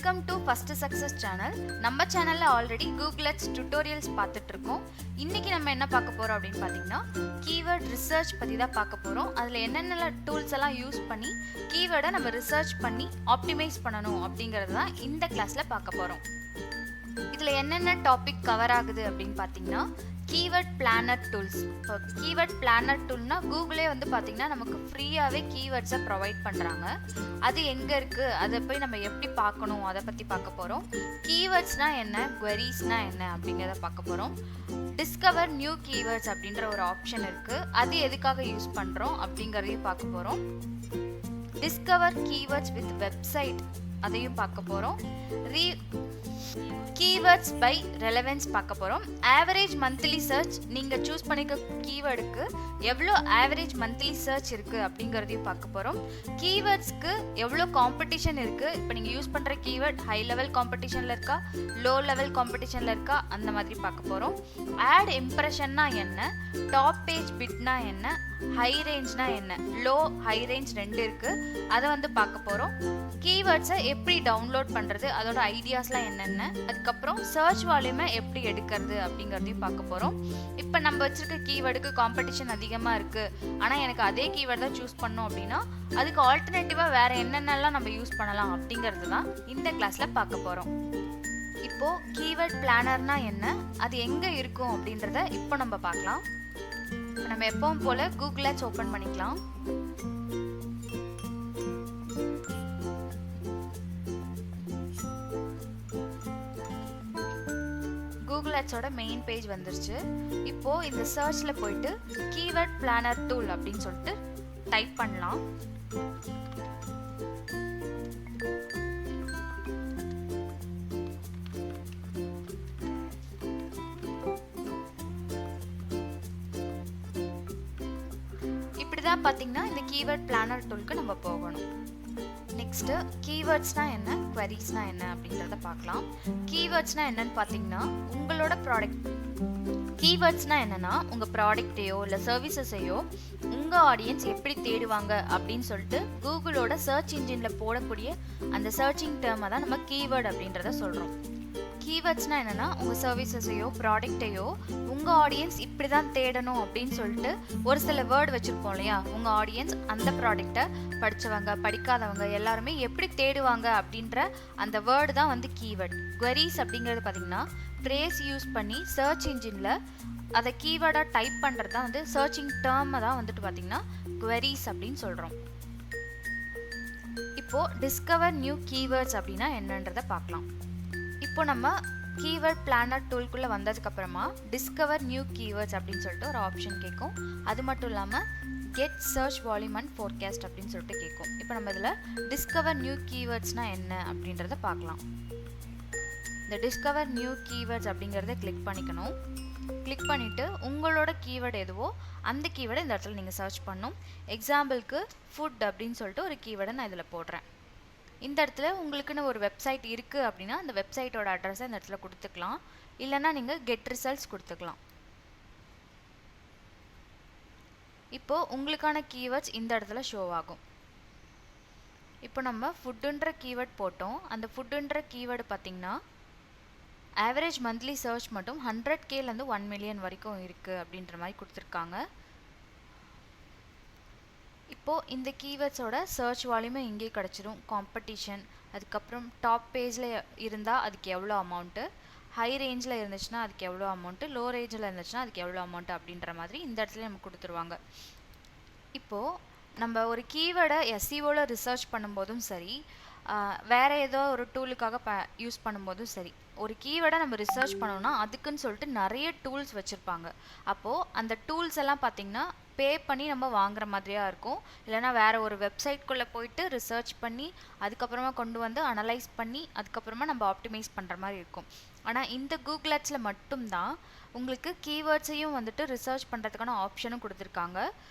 Welcome to first success channel. நம்ம சேனல்ல already googleadstutorials பார்த்துட்டு இருக்கோம். இன்னைக்கு நம்ம என்ன பார்க்க போறோம் அப்படின்னு பார்த்தீங்கன்னா கீவேர்ட் ரிசர்ச் பத்தி தான் பார்க்க போறோம். அதுல என்னென்ன டூல்ஸ் எல்லாம் யூஸ் பண்ணி கீவேர்டை நம்ம ரிசர்ச் பண்ணி ஆப்டிமைஸ் பண்ணணும் அப்படிங்கறது தான் இந்த கிளாஸ்ல பார்க்க போறோம். இதுல என்னென்ன டாபிக் கவர் ஆகுது அப்படின்னு பார்த்தீங்கன்னா கீவேர்ட் பிளானர் டூல்ஸ். இப்போ கீவேர்ட் பிளானர் டூல்னா கூகுளே வந்து பார்த்தீங்கன்னா நமக்கு ஃப்ரீயாகவே கீவேர்ட்ஸை ப்ரொவைட் பண்ணுறாங்க. அது எங்கே இருக்குது, அதை போய் நம்ம எப்படி பார்க்கணும், அதை பற்றி பார்க்க போகிறோம். கீவேர்ட்ஸ்னால் என்ன, குவெரிஸ்னால் என்ன அப்படிங்கிறத பார்க்க போகிறோம். டிஸ்கவர் நியூ கீவேர்ட்ஸ் அப்படின்ற ஒரு ஆப்ஷன் இருக்குது, அது எதுக்காக யூஸ் பண்ணுறோம் அப்படிங்கிறதையும் பார்க்க போகிறோம். டிஸ்கவர் கீவேர்ட்ஸ் வித் வெப்சைட் அதையும் பார்க்க போகிறோம். கீவேர்ட்ஸ் பை ரெலவென்ஸ் பார்க்க போகிறோம். ஆவரேஜ் மந்த்லி சர்ச், நீங்கள் சூஸ் பண்ணிக்க கீவேர்டுக்கு எவ்வளோ ஆவரேஜ் மந்த்லி சர்ச் இருக்குது அப்படிங்கிறதையும் பார்க்க போகிறோம். கீவேர்ட்ஸ்க்கு எவ்வளோ காம்படிஷன் இருக்குது, இப்போ நீங்கள் யூஸ் பண்ணுற கீவேர்ட் ஹை லெவல் காம்படிஷனில் இருக்கா, லோ லெவல் காம்படிஷனில் இருக்கா, அந்த மாதிரி பார்க்க போகிறோம். ஆட் இம்ப்ரெஷன்னா என்ன, டாப் பேஜ் பிட்னா என்ன, ஹை ரேஞ்ச்னா என்ன, லோ ஹை ரேஞ்ச் ரெண்டு இருக்குது, அதை வந்து பார்க்க போகிறோம். கீவேர்ட்ஸை எப்படி டவுன்லோட் பண்ணுறது, அதோட ஐடியாஸ்லாம் என்னென்ன, அதுக்கப்புறம் சர்ச் வால்யூமை எப்படி எடுக்கிறது அப்படிங்கிறதையும் பார்க்க போகிறோம். இப்போ நம்ம வச்சிருக்க கீவேர்டுக்கு காம்படிஷன் அதிகமாக இருக்குது, ஆனால் எனக்கு அதே கீவேர்டு தான் சூஸ் பண்ணோம் அப்படின்னா அதுக்கு ஆல்டர்னேட்டிவாக வேறு என்னென்னலாம் நம்ம யூஸ் பண்ணலாம் அப்படிங்கிறது தான் இந்த கிளாஸில் பார்க்க போகிறோம். இப்போது கீவேர்ட் பிளானர்னா என்ன, அது எங்கே இருக்கும் அப்படின்றத இப்போ நம்ம பார்க்கலாம். நம்ம எப்பவும் போல் கூகுள் ஆட்ஸ் ஓப்பன் பண்ணிக்கலாம். கூகுள் ஆட்ஸோட மெயின் பேஜ் வந்துருச்சு. இப்போ இந்த சர்ச்ல போயிட்டு கீவேர்ட் பிளானர் டூல் அப்படின்னு சொல்லிட்டு டைப் பண்ணலாம். இப்படிதான் பாத்தீங்கன்னா இந்த கீவேர்ட் பிளானர் டூலுக்கு நம்ம போகணும். நெக்ஸ்ட் கீவேர்ட்ஸ்னா என்ன, குவெரிஸ்னா என்ன அப்படின்றத பார்க்கலாம். கீவேர்ட்ஸ்னா என்னன்னு பார்த்தீங்கன்னா உங்களோட ப்ராடக்ட். கீவேர்ட்ஸ்னா என்னன்னா உங்க ப்ராடக்டையோ இல்லை சர்வீசஸையோ உங்க ஆடியன்ஸ் எப்படி தேடுவாங்க அப்படின்னு சொல்லிட்டு கூகுளோட சர்ச் இன்ஜின்ல போடக்கூடிய அந்த சர்ச்சிங் டேர்மை தான் நம்ம கீவேர்ட் அப்படின்றத சொல்றோம். கீவேர்ட்ஸ்னா என்னன்னா உங்க சர்வீசஸையோ ப்ராடக்டையோ உங்க ஆடியன்ஸ் இப்படி தான் தேடணும் அப்படின்னு சொல்லிட்டு ஒரு சில வேர்டு வச்சிருப்போம் இல்லையா, உங்க ஆடியன்ஸ் அந்த ப்ராடக்டை படிச்சவங்க படிக்காதவங்க எல்லாருமே எப்படி தேடுவாங்க அப்படின்ற அந்த வேர்டு தான் வந்து கீவேர்ட். குவெரிஸ் அப்படிங்கிறது பார்த்தீங்கன்னா ஃப்ரேஸ் யூஸ் பண்ணி சர்ச் இன்ஜின்ல அதை கீவேர்டாக டைப் பண்ணுறது தான் வந்து சர்ச்சிங் டேர்மை தான் வந்துட்டு பார்த்தீங்கன்னா குவெரிஸ் அப்படின்னு சொல்கிறோம். இப்போது டிஸ்கவர் நியூ கீவேர்ட்ஸ் அப்படின்னா என்னன்றதை பார்க்கலாம். இப்போ நம்ம கீவேர்ட் பிளானர் டூல்குள்ளே வந்ததுக்கப்புறமா டிஸ்கவர் நியூ கீவேர்ட்ஸ் அப்படின்னு சொல்லிட்டு ஒரு ஆப்ஷன் கேட்கும். அது மட்டும் இல்லாமல் get search volume and forecast அப்படின்னு சொல்லிட்டு கேட்கும். இப்போ நம்ம இதில் டிஸ்கவர் நியூ கீவேர்ட்ஸ்னால் என்ன அப்படின்றத பார்க்கலாம். இந்த டிஸ்கவர் நியூ கீவேர்ட்ஸ் அப்படிங்கிறத கிளிக் பண்ணிக்கணும். கிளிக் பண்ணிவிட்டு உங்களோட கீவேர்டு எதுவோ அந்த கீவேர்டை இந்த இடத்துல நீங்கள் சர்ச் பண்ணணும். எக்ஸாம்பிளுக்கு ஃபுட் அப்படின்னு சொல்லிட்டு ஒரு கீவேர்டை நான் இதில் போடுறேன். இந்த இடத்துல உங்களுக்குன்னு ஒரு வெப்சைட் இருக்குது அப்படின்னா அந்த வெப்சைட்டோட அட்ரஸை இந்த இடத்துல கொடுத்துக்கலாம். இல்லைன்னா நீங்கள் கெட் ரிசல்ட்ஸ் கொடுத்துக்கலாம். இப்போது உங்களுக்கான கீவேர்ட்ஸ் இந்த இடத்துல ஷோ ஆகும். இப்போ நம்ம ஃபுட்டுன்ற கீவேர்ட் போட்டோம். அந்த ஃபுட்டுன்ற கீவேர்டு பார்த்திங்கன்னா ஆவரேஜ் மந்த்லி சர்ச் மட்டும் 100Kலேருந்து 1 மில்லியன் வரைக்கும் இருக்குது அப்படின்ற மாதிரி கொடுத்துருக்காங்க. இப்போது இந்த கீவேர்ட்ஸோட சர்ச் வால்யூமே இங்கே கிடச்சிரும். காம்படிஷன், அதுக்கப்புறம் டாப் பேஜில் இருந்தால் அதுக்கு எவ்வளோ அமௌண்ட்டு, ஹை ரேஞ்சில் இருந்துச்சுன்னா அதுக்கு எவ்வளோ அமௌண்ட்டு, லோ ரேஞ்சில் இருந்துச்சுன்னா அதுக்கு எவ்வளோ அமௌண்ட்டு அப்படின்ற மாதிரி இந்த இடத்துல நமக்கு கொடுத்துருவாங்க. இப்போது நம்ம ஒரு கீவேர்டை எஸ்இஓவில் ரிசர்ச் பண்ணும்போதும் சரி, வேறு ஏதோ ஒரு டூலுக்காக யூஸ் பண்ணும்போதும் சரி, ஒரு கீவேர்டை நம்ம ரிசர்ச் பண்ணோம்னா அதுக்குன்னு சொல்லிட்டு நிறைய டூல்ஸ் வச்சுருப்பாங்க. அப்போது அந்த டூல்ஸ் எல்லாம் பார்த்திங்கன்னா பே பண்ணி நம்ம வாங்குற மாதிரியாக இருக்கும். இல்லைனா வேறு ஒரு வெப்சைட்குள்ளே போயிட்டு ரிசர்ச் பண்ணி அதுக்கப்புறமா கொண்டு வந்து அனலைஸ் பண்ணி அதுக்கப்புறமா நம்ம ஆப்டிமைஸ் பண்ணுற மாதிரி இருக்கும். ஆனால் இந்த கூகுள் ஆட்ஸில் மட்டும்தான் உங்களுக்கு கீவேர்ட்ஸையும் வந்துட்டு ரிசர்ச் பண்ணுறதுக்கான ஆப்ஷனும் கொடுத்துருக்காங்க.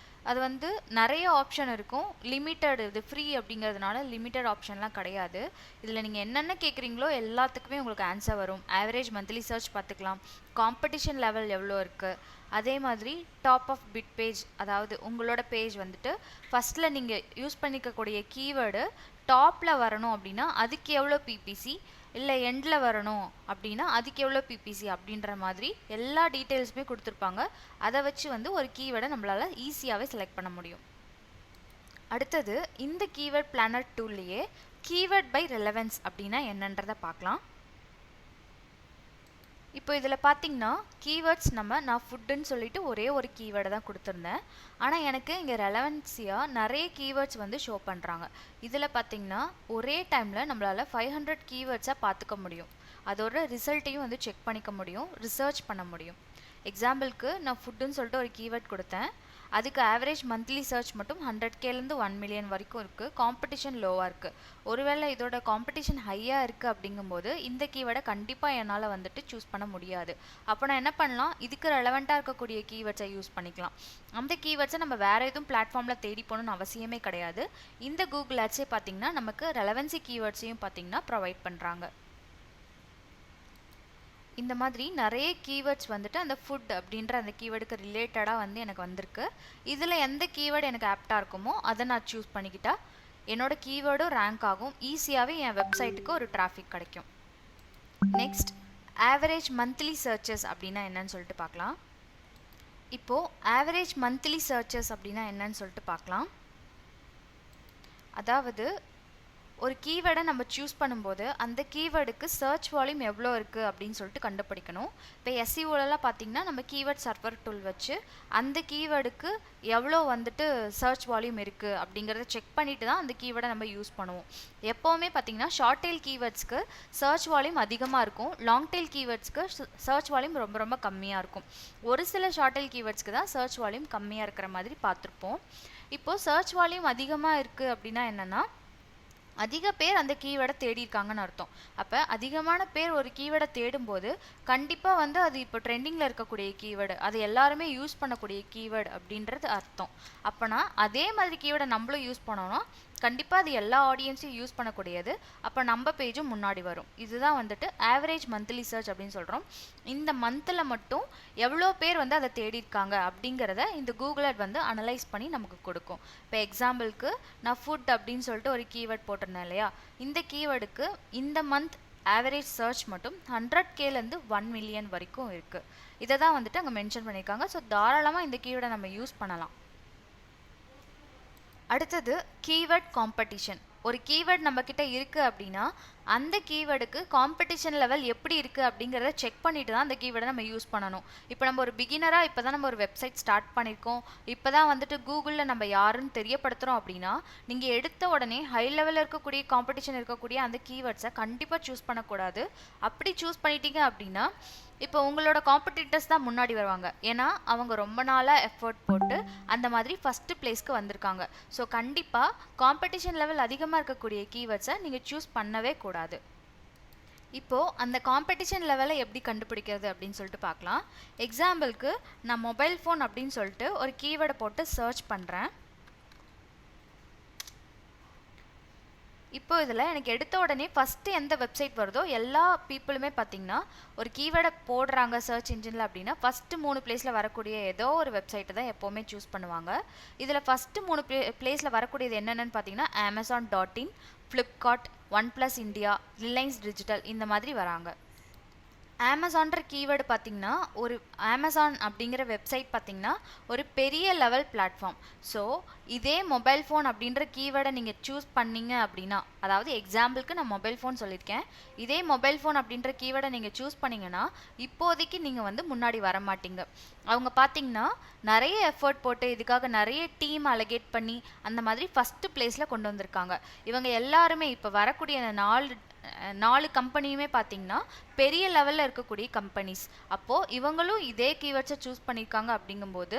அது வந்து நிறைய ஆப்ஷன் இருக்கும். லிமிட்டட், இது ஃப்ரீ அப்படிங்கிறதுனால லிமிட்டட் ஆப்ஷன்லாம் கிடையாது. இதில் நீங்கள் என்னென்ன கேட்குறீங்களோ எல்லாத்துக்குமே உங்களுக்கு ஆன்சர் வரும். ஆவரேஜ் மந்த்லி சர்ச் பார்த்துக்கலாம், காம்படிஷன் லெவல் எவ்வளோ இருக்குது, அதே மாதிரி டாப் ஆஃப் பிட் பேஜ், அதாவது உங்களோட பேஜ் வந்துட்டு ஃபஸ்ட்டில் நீங்கள் யூஸ் பண்ணிக்கக்கூடிய கீவேர்டு டாப்பில் வரணும் அப்படின்னா அதுக்கு எவ்வளோ பிபிசி, இல்லை எண்டில் வரணும் அப்படின்னா அதுக்கு எவ்வளோ பிபிசி அப்படின்ற மாதிரி எல்லா டீட்டெயில்ஸுமே கொடுத்துருப்பாங்க. அதை வச்சு வந்து ஒரு கீவேர்டை நம்மளால் ஈஸியாகவே செலக்ட் பண்ண முடியும். அடுத்தது இந்த கீவேர்ட் பிளானர் டூல்லையே கீவேர்ட் பை ரெலவன்ஸ் அப்படின்னா என்னன்றதை பார்க்கலாம். இப்போ இதில் பார்த்தீங்கன்னா கீவேர்ட்ஸ் நான் ஃபுட்டுன்னு சொல்லிட்டு ஒரே ஒரு கீவேர்டை தான் கொடுத்துருந்தேன். ஆனால் எனக்கு இங்கே ரெலவன்ஸியாக நிறைய கீவேர்ட்ஸ் வந்து ஷோ பண்ணுறாங்க. இதில் பார்த்தீங்கன்னா ஒரே டைமில் நம்மளால் 500 கீவேர்ட்ஸாக பார்த்துக்க முடியும். அதோட ரிசல்ட்டையும் வந்து செக் பண்ணிக்க முடியும், ரிசர்ச் பண்ண முடியும். எக்ஸாம்பிளுக்கு நான் ஃபுட்டுன்னு சொல்லிட்டு ஒரு கீவேர்ட் கொடுத்தேன். அதுக்கு ஆவரேஜ் மந்த்லி சர்ச் மட்டும் 100Kலேருந்து 1 மில்லியன் வரைக்கும் இருக்குது. காம்படிஷன் லோவாக இருக்குது. ஒருவேளை இதோட காம்படிஷன் ஹையாக இருக்குது அப்படிங்கும்போது இந்த கீவேர்டை கண்டிப்பாக என்னால் வந்துட்டு சூஸ் பண்ண முடியாது. அப்போ நான் என்ன பண்ணலாம், இதுக்கு ரெலவெண்ட்டாக இருக்கக்கூடிய கீவேர்ட்ஸை யூஸ் பண்ணிக்கலாம். அந்த கீவேர்ட்ஸை நம்ம வேறு எதுவும் பிளாட்ஃபார்மில் தேடி போகணுன்னு அவசியமே கிடையாது. இந்த கூகுள் ஆட்ஸே பார்த்திங்கன்னா நமக்கு ரெலவன்சி கீவேர்ட்ஸையும் பார்த்திங்கன்னா ப்ரொவைட் பண்ணுறாங்க. இந்த மாதிரி நிறைய கீவேர்ட்ஸ் வந்துட்டு அந்த ஃபுட் அப்படின்ற அந்த கீவேர்டுக்கு ரிலேட்டடாக வந்து எனக்கு வந்திருக்கு. இதில் எந்த கீவேர்டு எனக்கு ஆப்டாக இருக்குமோ அதை நான் சூஸ் பண்ணிக்கிட்டா என்னோடய கீவேர்டும் ரேங்க் ஆகும். ஈஸியாகவே என் வெப்சைட்டுக்கு ஒரு டிராஃபிக் கிடைக்கும். நெக்ஸ்ட் ஆவரேஜ் மந்த்லி சர்ச்சஸ் அப்படின்னா என்னன்னு சொல்லிட்டு பார்க்கலாம். இப்போது ஆவரேஜ் மந்த்லி சர்ச்சஸ் அப்படின்னா என்னன்னு சொல்லிட்டு பார்க்கலாம். அதாவது ஒரு கீவேர்டை நம்ம சூஸ் பண்ணும்போது அந்த கீவேர்டுக்கு சர்ச் வால்யூம் எவ்வளோ இருக்குது அப்படின்னு சொல்லிட்டு கண்டுபிடிக்கணும். இப்போ எஸ்இஓலலாம் பார்த்திங்கன்னா நம்ம கீவேர்ட் சர்வர் டூல் வச்சு அந்த கீவேர்டுக்கு எவ்வளோ வந்துட்டு சர்ச் வால்யூம் இருக்குது அப்படிங்கிறத செக் பண்ணிட்டு தான் அந்த கீவேர்டை நம்ம யூஸ் பண்ணுவோம். எப்போவுமே பார்த்திங்கன்னா ஷார்ட் டெயில் கீவேர்ட்ஸ்க்கு சர்ச் வால்யூம் அதிகமாக இருக்கும், லாங் டெயில் கீவேர்ட்ஸ்க்கு சர்ச் வால்யூம் ரொம்ப ரொம்ப கம்மியாக இருக்கும். ஒரு சில ஷார்ட் டெயில் கீவேர்ட்ஸ்க்கு தான் சர்ச் வால்யூம் கம்மியாக இருக்கிற மாதிரி பார்த்துருப்போம். இப்போது சர்ச் வால்யூம் அதிகமாக இருக்குது அப்படின்னா என்னென்னா அதிக பேர் அந்த கீவேர்டை தேடி இருக்காங்கன்னு அர்த்தம். அப்போ அதிகமான பேர் ஒரு கீவேர்டை தேடும்போது கண்டிப்பாக வந்து அது இப்போ ட்ரெண்டிங்கில் இருக்கக்கூடிய கீவேர்டு, அது எல்லாருமே யூஸ் பண்ணக்கூடிய கீவேர்டு அப்படின்றது அர்த்தம். அப்போனா அதே மாதிரி கீவேர்டை நம்மளும் யூஸ் பண்ணோன்னா கண்டிப்பாக அது எல்லா ஆடியன்ஸையும் யூஸ் பண்ணக்கூடியது. அப்போ நம்ம பேஜும் முன்னாடி வரும். இதுதான் வந்துட்டு ஆவரேஜ் மந்த்லி சர்ச் அப்படின்னு சொல்கிறோம். இந்த மந்தில் மட்டும் எவ்வளோ பேர் வந்து அதை தேடி இருக்காங்க அப்படிங்கிறத இந்த கூகுள் ஆட் வந்து அனலைஸ் பண்ணி நமக்கு கொடுக்கும். இப்போ எக்ஸாம்பிளுக்கு நான் ஃபுட் அப்படின்னு சொல்லிட்டு ஒரு கீவேர்ட் போட்டிருந்தேன் இல்லையா, இந்த கீவேர்டுக்கு இந்த மந்த் ஆவரேஜ் சர்ச் மட்டும் 100Kலேருந்து 1 மில்லியன் வரைக்கும் இருக்குது. இதை தான் வந்துட்டு அங்கே மென்ஷன் பண்ணியிருக்காங்க. ஸோ தாராளமாக இந்த கீவேர்டை நம்ம யூஸ் பண்ணலாம். அடுத்தது கீவேர்ட் காம்படிஷன். ஒரு கீவேர்ட் நம்மக்கிட்ட இருக்குது அப்படின்னா அந்த கீவேர்டுக்கு காம்படிஷன் லெவல் எப்படி இருக்குது அப்படிங்கிறத செக் பண்ணிட்டு தான் அந்த கீவேர்டை நம்ம யூஸ் பண்ணணும். இப்போ நம்ம ஒரு பிகினராக இப்போ தான் நம்ம ஒரு வெப்சைட் ஸ்டார்ட் பண்ணியிருக்கோம், இப்போ தான் வந்துட்டு கூகுளில் நம்ம யாருன்னு தெரியப்படுத்துகிறோம் அப்படின்னா நீங்கள் எடுத்த உடனே ஹை லெவலில் இருக்கக்கூடிய காம்படிஷன் இருக்கக்கூடிய அந்த கீவேர்ட்ஸை கண்டிப்பாக சூஸ் பண்ணக்கூடாது. அப்படி சூஸ் பண்ணிட்டீங்க அப்படின்னா இப்போ உங்களோட காம்படிட்டர்ஸ் தான் முன்னாடி வருவாங்க. ஏன்னா அவங்க ரொம்ப நாளாக எஃபர்ட் போட்டு அந்த மாதிரி ஃபஸ்ட்டு பிளேஸ்க்கு வந்திருக்காங்க. ஸோ கண்டிப்பாக காம்படிஷன் லெவல் அதிகமாக இருக்கக்கூடிய கீவேர்ட்ஸை நீங்கள் சூஸ் பண்ணவே கூடாது. இப்போது அந்த காம்படிஷன் லெவலை எப்படி கண்டுபிடிக்கிறது அப்படின்னு சொல்லிட்டு பார்க்கலாம். எக்ஸாம்பிளுக்கு நான் மொபைல் ஃபோன் அப்படின்னு சொல்லிட்டு ஒரு கீவேர்டை போட்டு சர்ச் பண்ணுறேன். இப்போ இதில் எனக்கு எடுத்த உடனே ஃபஸ்ட்டு எந்த வெப்சைட் வருதோ எல்லா பீப்புளுமே பார்த்திங்கன்னா ஒரு கீவேர்டை போடுறாங்க சர்ச் இன்ஜினில் அப்படின்னா ஃபஸ்ட்டு 3 பிளேஸில் வரக்கூடிய ஏதோ ஒரு வெப்சைட்டை தான் எப்போவுமே சூஸ் பண்ணுவாங்க. இதில் ஃபஸ்ட்டு 3 பிளேஸில் வரக்கூடியது என்னென்னு பார்த்தீங்கன்னா Amazon.in, Flipkart, OnePlus India, Reliance digital இந்த மாதிரி வராங்க. அமேசான்ற கீவேர்டு பார்த்திங்கன்னா ஒரு அமேசான் அப்படிங்கிற வெப்சைட் பார்த்திங்கன்னா ஒரு பெரிய லெவல் பிளாட்ஃபார்ம். ஸோ இதே மொபைல் ஃபோன் அப்படின்ற கீவேர்டை நீங்கள் சூஸ் பண்ணிங்க அப்படின்னா, அதாவது எக்ஸாம்பிளுக்கு நான் மொபைல் ஃபோன் சொல்லியிருக்கேன், இதே மொபைல் ஃபோன் அப்படின்ற கீவேர்டை நீங்கள் சூஸ் பண்ணிங்கன்னா இப்போதைக்கு நீங்கள் வந்து முன்னாடி வர மாட்டீங்க. அவங்க பார்த்திங்கன்னா நிறைய எஃபர்ட் போட்டு இதுக்காக நிறைய டீம் அலகேட் பண்ணி அந்த மாதிரி ஃபஸ்ட்டு பிளேஸில் கொண்டு வந்திருக்காங்க. இவங்க எல்லாருமே இப்போ வரக்கூடிய 4 கம்பெனியுமே பார்த்தீங்கன்னா பெரிய லெவலில் இருக்கக்கூடிய கம்பெனிஸ். அப்போது இவங்களும் இதே கீவேர்ட்ஸை சூஸ் பண்ணியிருக்காங்க. அப்படிங்கும்போது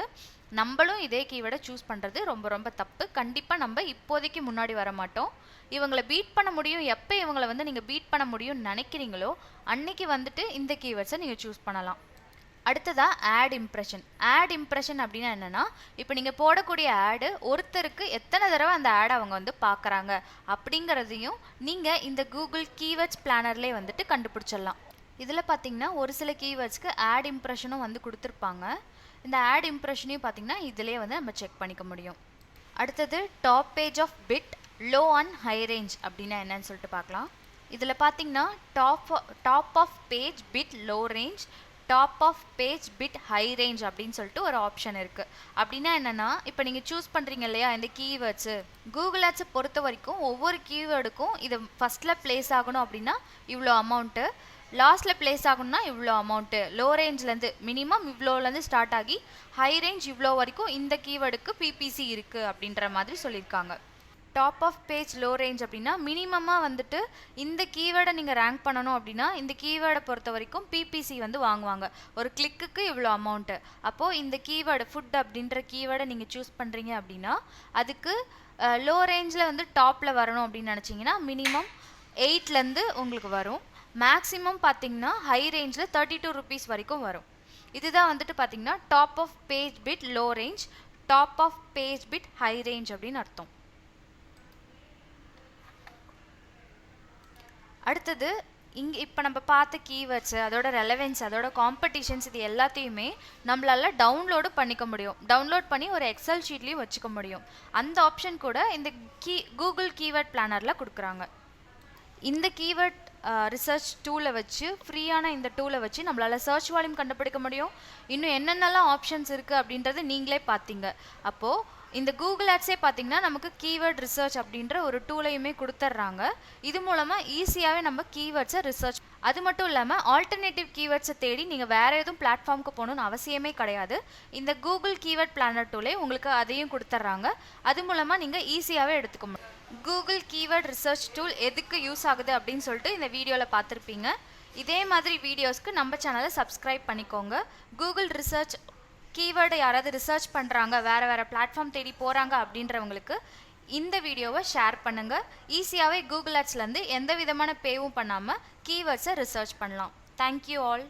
நம்மளும் இதே கீவேர்டை சூஸ் பண்ணுறது ரொம்ப ரொம்ப தப்பு. கண்டிப்பாக நம்ம இப்போதைக்கு முன்னாடி வர மாட்டோம். இவங்களை பீட் பண்ண முடியும், எப்போ இவங்களை வந்து நீங்கள் பீட் பண்ண முடியும்னு நினைக்கிறீங்களோ அன்னைக்கு வந்துட்டு இந்த கீவேர்ட்ஸை நீங்கள் சூஸ் பண்ணலாம். அடுத்ததாக ஆட் இம்ப்ரெஷன். ஆட் இம்ப்ரெஷன் அப்படின்னா என்னென்னா, இப்போ நீங்கள் போடக்கூடிய ஆடு ஒருத்தருக்கு எத்தனை தடவை அந்த ஆடை அவங்க வந்து பார்க்குறாங்க அப்படிங்கிறதையும் நீங்கள் இந்த கூகுள் கீவேர்ட்ஸ் பிளானர்லேயே வந்துட்டு கண்டுபிடிச்சிடலாம். இதில் பார்த்தீங்கன்னா ஒரு சில கீவேர்ட்ஸ்க்கு ஆட் இம்ப்ரெஷனும் வந்து கொடுத்துருப்பாங்க. இந்த ஆட் இம்ப்ரெஷனையும் பார்த்தீங்கன்னா இதிலே வந்து நம்ம செக் பண்ணிக்க முடியும். அடுத்தது top page of bid low and high range அப்படின்னா என்னன்னு சொல்லிட்டு பார்க்கலாம். இதில் பார்த்தீங்கன்னா top of page bid low range, top of page bid high range அப்படின்னு சொல்லிட்டு ஒரு ஆப்ஷன் இருக்குது. அப்படின்னா என்னென்னா, இப்போ நீங்கள் சூஸ் பண்ணுறீங்க இல்லையா இந்த கீவேர்ட்ஸு, கூகுள் ஆட்ஸை பொறுத்த வரைக்கும் ஒவ்வொரு கீவேர்டுக்கும் இது ஃபஸ்ட்டில் ப்ளேஸ் ஆகணும் அப்படின்னா இவ்வளோ அமௌண்ட்டு, லாஸ்ட்டில் ப்ளேஸ் ஆகணும்னா இவ்வளோ அமௌண்ட்டு, லோ ரேஞ்ச்லேருந்து மினிமம் இவ்வளோலேருந்து ஸ்டார்ட் ஆகி ஹை ரேஞ்ச் இவ்வளோ வரைக்கும் இந்த கீவேர்டுக்கு பிபிசி இருக்குது அப்படின்ற மாதிரி சொல்லியிருக்காங்க. Top of page low range அப்படின்னா மினிமமாக வந்துட்டு இந்த கீவேர்டை நீங்கள் ரேங்க் பண்ணணும் அப்படின்னா இந்த கீவேர்டை பொறுத்த வரைக்கும் பிபிசி வந்து வாங்குவாங்க. ஒரு கிளிக்குக்கு இவ்வளோ அமௌண்ட்டு. அப்போது இந்த கீவேர்டு ஃபுட் அப்படின்ற கீவேர்டை நீங்கள் சூஸ் பண்ணுறீங்க அப்படின்னா அதுக்கு லோ ரேஞ்சில் வந்து டாப்பில் வரணும் அப்படின்னு நினச்சிங்கன்னா மினிமம் 8லேருந்து உங்களுக்கு வரும். மேக்ஸிமம் பார்த்தீங்கன்னா ஹை ரேஞ்சில் 32 rupees வரைக்கும் வரும். இதுதான் வந்துட்டு பார்த்தீங்கன்னா top of page bid low range, top of page bid high range அப்படின்னு அர்த்தம். அடுத்தது இங்கே இப்போ நம்ம பார்த்த கீவேர்ட்ஸு, அதோட ரெலவென்ஸ், அதோட காம்படிஷன்ஸ், இது எல்லாத்தையுமே நம்மளால டவுன்லோடு பண்ணிக்க முடியும். டவுன்லோட் பண்ணி ஒரு எக்ஸல் ஷீட்லேயும் வச்சுக்க முடியும். அந்த ஆப்ஷன் கூட இந்த கூகுள் கீவேர்ட் பிளானரில் கொடுக்குறாங்க. இந்த கீவேர்ட் ரிசர்ச் டூலை வச்சு, ஃப்ரீயான இந்த டூலை வச்சு நம்மளால் சர்ச் வால்யூம் கண்டுபிடிக்க முடியும். இன்னும் என்னென்னலாம் ஆப்ஷன்ஸ் இருக்குது அப்படின்றது நீங்களே பார்த்தீங்க. அப்போது இந்த கூகுள் ஆட்ஸே பார்த்தீங்கன்னா நமக்கு கீவேர்ட் ரிசர்ச் அப்படின்ற ஒரு டூலையுமே கொடுத்துட்றாங்க. இது மூலமாக ஈஸியாகவே நம்ம கீவேர்ட்ஸை ரிசர்ச், அது மட்டும் இல்லாமல் ஆல்டர்னேட்டிவ் கீவேர்ட்ஸை தேடி நீங்கள் வேறு எதுவும் பிளாட்ஃபார்முக்கு போகணுன்னு அவசியமே கிடையாது. இந்த கூகுள் கீவேர்ட் பிளானர் டூலே உங்களுக்கு அதையும் கொடுத்துட்றாங்க. அது மூலமாக நீங்கள் ஈஸியாகவே எடுத்துக்க முடியும். கூகுள் கீவேர்ட் ரிசர்ச் டூல் எதுக்கு யூஸ் ஆகுது அப்படின்னு சொல்லிட்டு இந்த வீடியோவில் பார்த்துருப்பீங்க. இதே மாதிரி வீடியோஸ்க்கு நம்ம சேனலை சப்ஸ்கிரைப் பண்ணிக்கோங்க. கூகுள் ரிசர்ச் கீவேர்டை யாராவது ரிசர்ச் பண்ணுறாங்க, வேறு பிளாட்ஃபார்ம் தேடி போகிறாங்க அப்படின்றவங்களுக்கு இந்த வீடியோவை ஷேர் பண்ணுங்கள். ஈஸியாகவே கூகுள் ஆட்ஸ்லேருந்து எந்த விதமான பேவும் பண்ணாமல் கீவேர்ட்ஸை ரிசர்ச் பண்ணலாம். Thank you all.